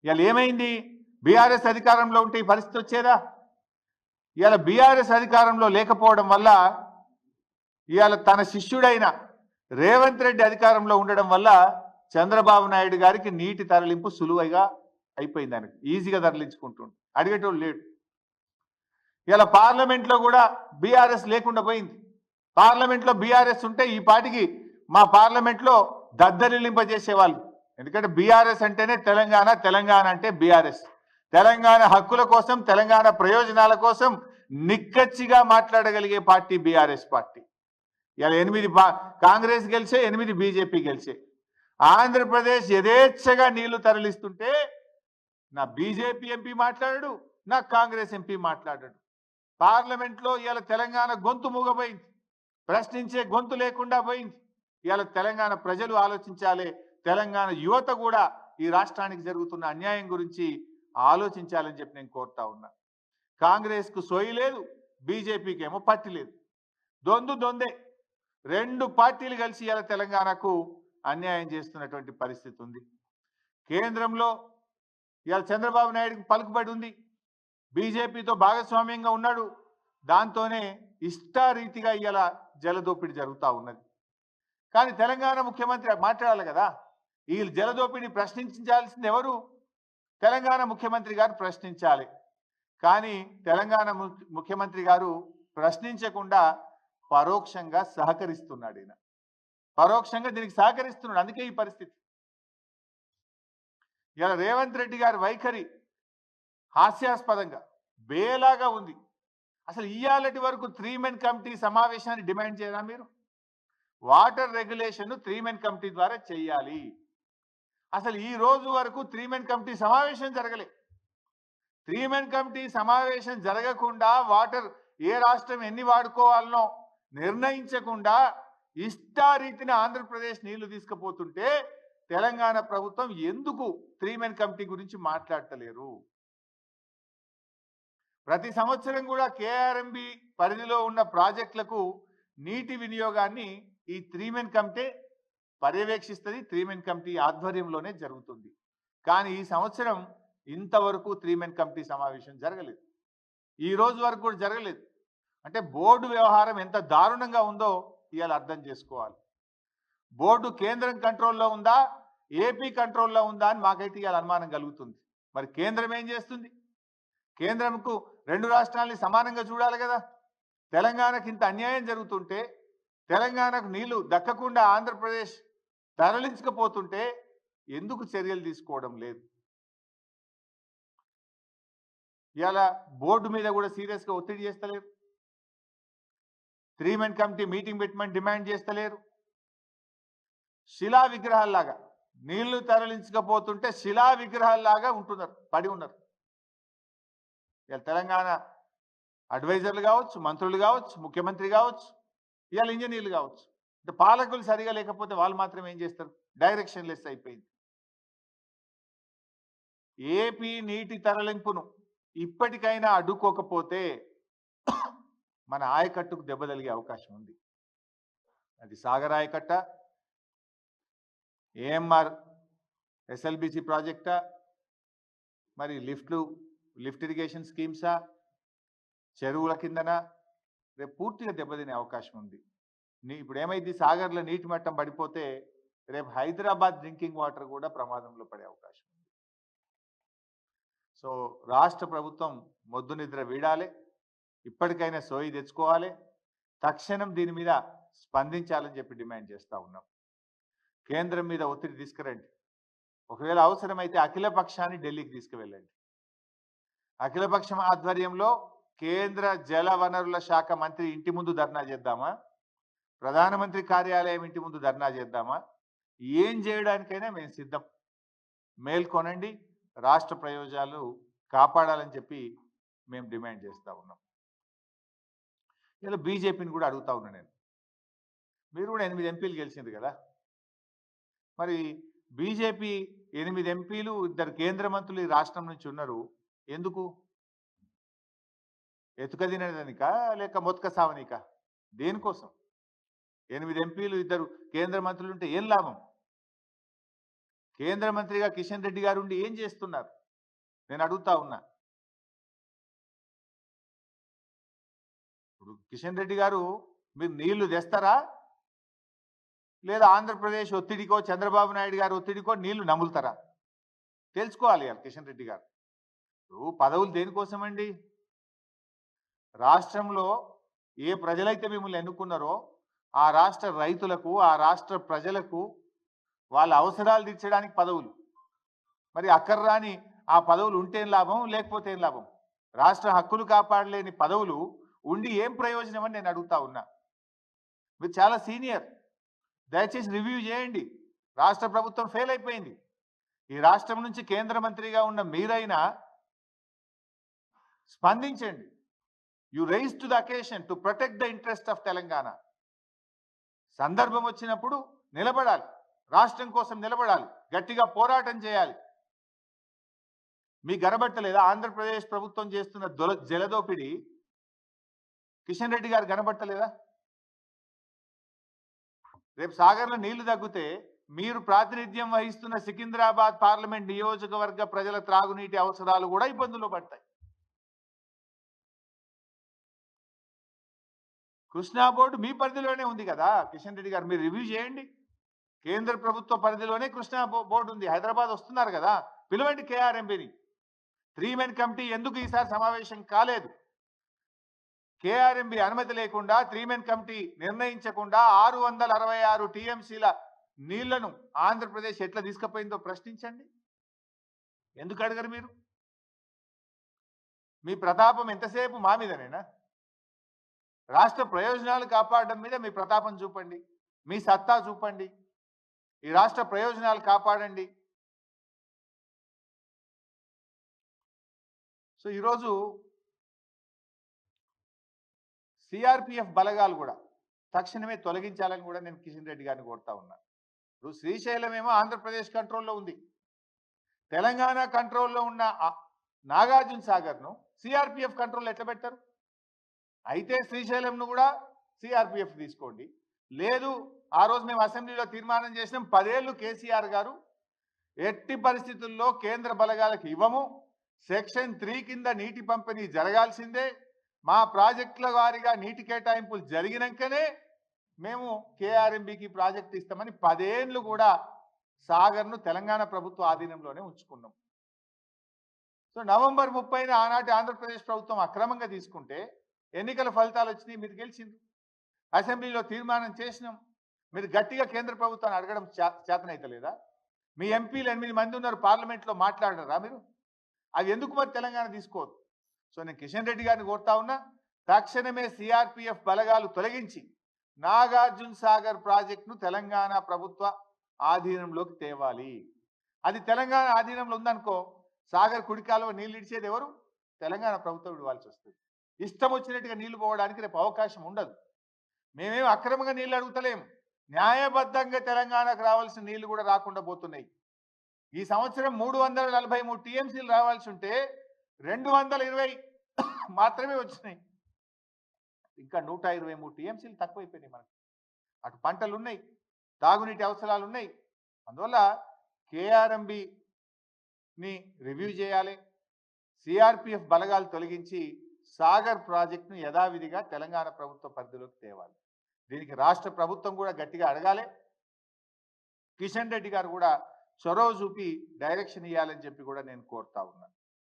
ఇవాళ ఏమైంది? బీఆర్ఎస్ అధికారంలో ఉంటే ఈ పరిస్థితి వచ్చేదా? ఇవాళ బీఆర్ఎస్ అధికారంలో లేకపోవడం వల్ల ఇవాళ తన శిష్యుడైన రేవంత్ రెడ్డి అధికారంలో ఉండడం వల్ల చంద్రబాబు నాయుడు గారికి నీటి తరలింపు సులువుగా అయిపోయింది. ఆయనకు ఈజీగా తరలించుకుంటుండు, అడిగేటోళ్ళు లేడు. ఇలా పార్లమెంట్లో కూడా బీఆర్ఎస్ లేకుండా పోయింది. పార్లమెంట్లో బీఆర్ఎస్ ఉంటే ఈ పాటికి మా పార్లమెంట్లో దద్దరిల్లింపజేసేవాళ్ళు. ఎందుకంటే బీఆర్ఎస్ అంటేనే తెలంగాణ, తెలంగాణ అంటే బీఆర్ఎస్. తెలంగాణ హక్కుల కోసం, తెలంగాణ ప్రయోజనాల కోసం నిక్కచ్చిగా మాట్లాడగలిగే పార్టీ బీఆర్ఎస్ పార్టీ. ఇలా 8 కాంగ్రెస్ గెలిచే, 8 బీజేపీ గెలిచే. ఆంధ్రప్రదేశ్ యథేచ్ఛగా నీళ్లు తరలిస్తుంటే నా బీజేపీ ఎంపీ మాట్లాడాడు, నా కాంగ్రెస్ ఎంపీ మాట్లాడాడు. పార్లమెంట్లో ఇవాళ తెలంగాణ గొంతు మూగపోయింది, ప్రశ్నించే గొంతు లేకుండా పోయింది. ఇవాళ తెలంగాణ ప్రజలు ఆలోచించాలి, తెలంగాణ యువత కూడా ఈ రాష్ట్రానికి జరుగుతున్న అన్యాయం గురించి ఆలోచించాలని చెప్పి నేను కోరుతా ఉన్నా. కాంగ్రెస్కు సోయి లేదు, బీజేపీకి ఏమో పట్టి లేదు. దొందే. 2 పార్టీలు కలిసి ఇవాళ తెలంగాణకు అన్యాయం చేస్తున్నటువంటి పరిస్థితి ఉంది. కేంద్రంలో ఇవాళ చంద్రబాబు నాయుడుకి పలుకుబడి ఉంది, బీజేపీతో భాగస్వామ్యంగా ఉన్నాడు. దాంతోనే ఇష్టారీతిగా ఇవాళ జలదోపిడి జరుగుతూ ఉన్నది. కానీ తెలంగాణ ముఖ్యమంత్రి మాట్లాడాలి కదా. ఈ జలదోపిడిని ప్రశ్నించాల్సింది ఎవరు? తెలంగాణ ముఖ్యమంత్రి గారు ప్రశ్నించాలి. కానీ తెలంగాణ ముఖ్యమంత్రి గారు ప్రశ్నించకుండా పరోక్షంగా సహకరిస్తున్నాడు. ఈయన పరోక్షంగా దీనికి సహకరిస్తున్నాడు. అందుకే ఈ పరిస్థితి. ఇలా రేవంత్ రెడ్డి గారి వైఖరి హాస్యాస్పదంగా బేలాగా ఉంది. అసలు ఇయాలటి వరకు 3 మెన్ కమిటీ సమావేశాన్ని డిమాండ్ చేయరా మీరు? వాటర్ రెగ్యులేషన్ 3 మెన్ కమిటీ ద్వారా చేయాలి. అసలు ఈ రోజు వరకు 3 మెన్ కమిటీ సమావేశం జరగలే. 3 మెన్ కమిటీ సమావేశం జరగకుండా వాటర్ ఏ రాష్ట్రం ఎన్ని వాడుకోవాలనో నిర్ణయించకుండా ఇష్టారీతిని ఆంధ్రప్రదేశ్ నీళ్లు తీసుకుపోతుంటే తెలంగాణ ప్రభుత్వం ఎందుకు 3 మెన్ కమిటీ గురించి మాట్లాడతలేరు? ప్రతి సంవత్సరం కూడా కేఆర్ఎంబి పరిధిలో ఉన్న ప్రాజెక్టులకు నీటి వినియోగాన్ని ఈ 3 మెన్ కమిటీ పర్యవేక్షిస్తుంది. 3 మెన్ కమిటీ ఆధ్వర్యంలోనే జరుగుతుంది. కానీ ఈ సంవత్సరం ఇంతవరకు 3 మెన్ కమిటీ సమావేశం జరగలేదు. ఈ రోజు వరకు కూడా జరగలేదు. అంటే బోర్డు వ్యవహారం ఎంత దారుణంగా ఉందో ఇవాళ అర్థం చేసుకోవాలి. బోర్డు కేంద్రం కంట్రోల్లో ఉందా, ఏపీ కంట్రోల్లో ఉందా అని మాకైతే ఇవాళ అనుమానం కలుగుతుంది. మరి కేంద్రం ఏం చేస్తుంది? కేంద్రంకు 2 రాష్ట్రాలని సమానంగా చూడాలి కదా. తెలంగాణకు ఇంత అన్యాయం జరుగుతుంటే, తెలంగాణకు నీళ్లు దక్కకుండా ఆంధ్రప్రదేశ్ తరలించకపోతుంటే ఎందుకు చర్యలు తీసుకోవడం లేదు? ఇలా బోర్డు మీద కూడా సీరియస్గా ఒత్తిడి చేస్తలేరు. 3 మెన్ కమిటీ మీటింగ్ పెట్టమని డిమాండ్ చేస్తలేరు. శిలా విగ్రహాల్లాగా నీళ్లు తరలించకపోతుంటే శిలా విగ్రహాల్లాగా ఉంటున్నారు, పడి ఉన్నారు. ఇలా తెలంగాణ అడ్వైజర్లు కావచ్చు, మంత్రులు కావచ్చు, ముఖ్యమంత్రి కావచ్చు, ఇవాళ ఇంజనీర్లు కావచ్చు. అంటే పాలకులు సరిగా లేకపోతే వాళ్ళు మాత్రం ఏం చేస్తారు? డైరెక్షన్ లెస్ అయిపోయింది. ఏపీ నీటి తరలింపును ఇప్పటికైనా అడ్డుకోకపోతే మన ఆయకట్టుకు దెబ్బ తగిలే అవకాశం ఉంది. అది సాగర్ ఆయకట్ట, ఏఎంఆర్ ఎస్ఎల్బిసి ప్రాజెక్టా, మరి లిఫ్ట్ ఇరిగేషన్ స్కీమ్సా, చెరువుల కిందన రేపు పూర్తిగా దెబ్బతినే అవకాశం ఉంది. ఇప్పుడు ఏమైంది? సాగర్లో నీటి మట్టం పడిపోతే రేపు హైదరాబాద్ డ్రింకింగ్ వాటర్ కూడా ప్రమాదంలో పడే అవకాశం ఉంది. సో రాష్ట్ర ప్రభుత్వం మొద్దు నిద్ర వీడాలి, ఇప్పటికైనా సోయి తెచ్చుకోవాలి, తక్షణం దీని మీద స్పందించాలని చెప్పి డిమాండ్ చేస్తూ ఉన్నాం. కేంద్రం మీద ఒత్తిడి తీసుకురండి. ఒకవేళ అవసరమైతే అఖిలపక్షాన్ని ఢిల్లీకి తీసుకువెళ్ళండి. అఖిలపక్షం ఆధ్వర్యంలో కేంద్ర జల వనరుల శాఖ మంత్రి ఇంటి ముందు ధర్నా చేద్దామా, ప్రధానమంత్రి కార్యాలయం ఇంటి ముందు ధర్నా చేద్దామా? ఏం చేయడానికైనా మేము సిద్ధం. మేల్కొనండి, రాష్ట్ర ప్రయోజనాలు కాపాడాలని చెప్పి మేము డిమాండ్ చేస్తూ ఉన్నాం. ఇలా బీజేపీని కూడా అడుగుతా ఉన్నా నేను. మీరు కూడా 8 ఎంపీలు గెలిచింది కదా, మరి బీజేపీ 8 ఎంపీలు, 2 కేంద్ర మంత్రులు ఈ రాష్ట్రం నుంచి ఉన్నారు. ఎందుకు? ఎతుకదినడానికా లేక మొత్క సావనికా? దేనికోసం? 8 ఎంపీలు, 2 కేంద్ర మంత్రులు ఉంటే ఏం లాభం? కేంద్ర మంత్రిగా కిషన్ రెడ్డి గారు ఉండి ఏం చేస్తున్నారు? నేను అడుగుతా ఉన్నా. ఇప్పుడు కిషన్ రెడ్డి గారు మీరు నీళ్లు తెస్తారా? లేదా ఆంధ్రప్రదేశ్ ఒత్తిడికో చంద్రబాబు నాయుడు గారి ఒత్తిడికో నీళ్లు నములుతారా? తెలుసుకోవాలి కిషన్ రెడ్డి గారు. పదవులు దేనికోసమండి? రాష్ట్రంలో ఏ ప్రజలైతే మిమ్మల్ని ఎన్నుకున్నారో ఆ రాష్ట్ర రైతులకు, ఆ రాష్ట్ర ప్రజలకు వాళ్ళ అవసరాలు తీర్చడానికి పదవులు. మరి అక్కర్రాని ఆ పదవులు ఉంటేం లాభం, లేకపోతే ఏం లాభం? రాష్ట్ర హక్కులు కాపాడలేని పదవులు ఉండి ఏం ప్రయోజనం అని నేను అడుగుతా ఉన్నా. మీరు చాలా సీనియర్, దయచేసి రివ్యూ చేయండి. రాష్ట్ర ప్రభుత్వం ఫెయిల్ అయిపోయింది. ఈ రాష్ట్రం నుంచి కేంద్ర మంత్రిగా ఉన్న మీరైనా స్పందించండి. You rise to the occasion to protect the interest of Telangana. సందర్భం వచ్చినప్పుడు నిలబడాలి, రాష్ట్రం కోసం నిలబడాలి, గట్టిగా పోరాటం చేయాలి. మీ గనబట్టలేదా ఆంధ్రప్రదేశ్ ప్రభుత్వం చేస్తున్న జలదోపిడి? కిషన్ రెడ్డి గారు గనబట్టలేదా? రేపు సాగర్లో నీళ్లు తగ్గితే మీరు ప్రాతినిధ్యం వహిస్తున్న సికింద్రాబాద్ పార్లమెంట్ నియోజకవర్గ ప్రజల త్రాగునీటి అవసరాలు కూడా ఇబ్బందుల్లో పడతాయి. కృష్ణా బోర్డు మీ పరిధిలోనే ఉంది కదా కిషన్ రెడ్డి గారు, మీరు రివ్యూ చేయండి. కేంద్ర ప్రభుత్వ పరిధిలోనే కృష్ణా బోర్డు ఉంది. హైదరాబాద్ వస్తున్నారు కదా, పిలవండి కేఆర్ఎంబీని. 3 మెన్ కమిటీ ఎందుకు ఈసారి సమావేశం కాలేదు? కేఆర్ఎంబీ అనుమతి లేకుండా 3 మెన్ కమిటీ నిర్ణయించకుండా 666 టీఎంసీల నీళ్లను ఆంధ్రప్రదేశ్ ఎట్లా తీసుకుపోయిందో ప్రశ్నించండి. ఎందుకు అడగరు మీరు? మీ ప్రతాపం ఎంతసేపు మా మీదనేనా? రాష్ట్ర ప్రయోజనాలు కాపాడడం మీద మీ ప్రతాపం చూపండి, మీ సత్తా చూపండి. ఈ రాష్ట్ర ప్రయోజనాలు కాపాడండి. సో ఈరోజు సిఆర్పిఎఫ్ బలగాలు కూడా తక్షణమే తొలగించాలని కూడా నేను కిషన్ రెడ్డి గారిని కోరుతా ఉన్నా. ఇప్పుడు శ్రీశైలం ఏమో ఆంధ్రప్రదేశ్ కంట్రోల్లో ఉంది. తెలంగాణ కంట్రోల్లో ఉన్న నాగార్జున సాగర్ను సిఆర్పిఎఫ్ కంట్రోల్లో ఎట్లా పెట్టారు? అయితే శ్రీశైలంను కూడా సిఆర్పిఎఫ్ తీసుకోండి. లేదు, ఆ రోజు మేము అసెంబ్లీలో తీర్మానం చేసినాం, 10 ఏళ్ళు కేసీఆర్ గారు ఎట్టి పరిస్థితుల్లో కేంద్ర బలగాలకు ఇవ్వము, సెక్షన్ 3 కింద నీటి పంపిణీ జరగాల్సిందే, మా ప్రాజెక్టుల వారీగా నీటి కేటాయింపులు జరిగినాకనే మేము కేఆర్ఎంబీకి ప్రాజెక్టు ఇస్తామని 10 ఏళ్ళు కూడా సాగర్ను తెలంగాణ ప్రభుత్వ ఆధీనంలోనే ఉంచుకున్నాం. సో నవంబర్ 30న ఆనాటి ఆంధ్రప్రదేశ్ ప్రభుత్వం అక్రమంగా తీసుకుంటే ఎన్నికల ఫలితాలు వచ్చినాయి, మీరు గెలిచింది. అసెంబ్లీలో తీర్మానం చేసినాం, మీరు గట్టిగా కేంద్ర ప్రభుత్వాన్ని అడగడం చేతనైతలేదా? మీ ఎంపీలు 8 మంది ఉన్నారు పార్లమెంట్లో, మాట్లాడరా మీరు? అది ఎందుకు మరి తెలంగాణ తీసుకోవద్దు? సో నేను కిషన్ రెడ్డి గారిని కోరుతా ఉన్నా, తక్షణమే సిఆర్పిఎఫ్ బలగాలు తొలగించి నాగార్జున సాగర్ ప్రాజెక్టును తెలంగాణ ప్రభుత్వ ఆధీనంలోకి తేవాలి. అది తెలంగాణ ఆధీనంలో ఉందనుకో, సాగర్ కుడికాలువ నీళ్ళు ఇడిచేది ఎవరు? తెలంగాణ ప్రభుత్వం ఇవ్వాల్సి వస్తుంది. ఇష్టం వచ్చినట్టుగా నీళ్లు పోవడానికి రేపు అవకాశం ఉండదు. మేమేం అక్రమంగా నీళ్లు అడుగుతలేము, న్యాయబద్ధంగా తెలంగాణకు రావాల్సిన నీళ్లు కూడా రాకుండా పోతున్నాయి. ఈ సంవత్సరం 343 టీఎంసీలు రావాల్సి ఉంటే 220 మాత్రమే వచ్చినాయి. ఇంకా 123 టీఎంసీలు తక్కువైపోయినాయి మనకు. అటు పంటలు ఉన్నాయి, తాగునీటి అవసరాలు ఉన్నాయి. అందువల్ల కేఆర్ఎంబీని రివ్యూ చేయాలి, సిఆర్పిఎఫ్ బలగాలు తొలగించి సాగర్ ప్రాజెక్టును యథావిధిగా తెలంగాణ ప్రభుత్వ పరిధిలోకి తేవాలి. దీనికి రాష్ట్ర ప్రభుత్వం కూడా గట్టిగా అడగాలి. కిషన్ రెడ్డి గారు కూడా చొరవ చూపి డైరెక్షన్ ఇవ్వాలని చెప్పి కూడా నేను కోరుతా ఉన్నాను.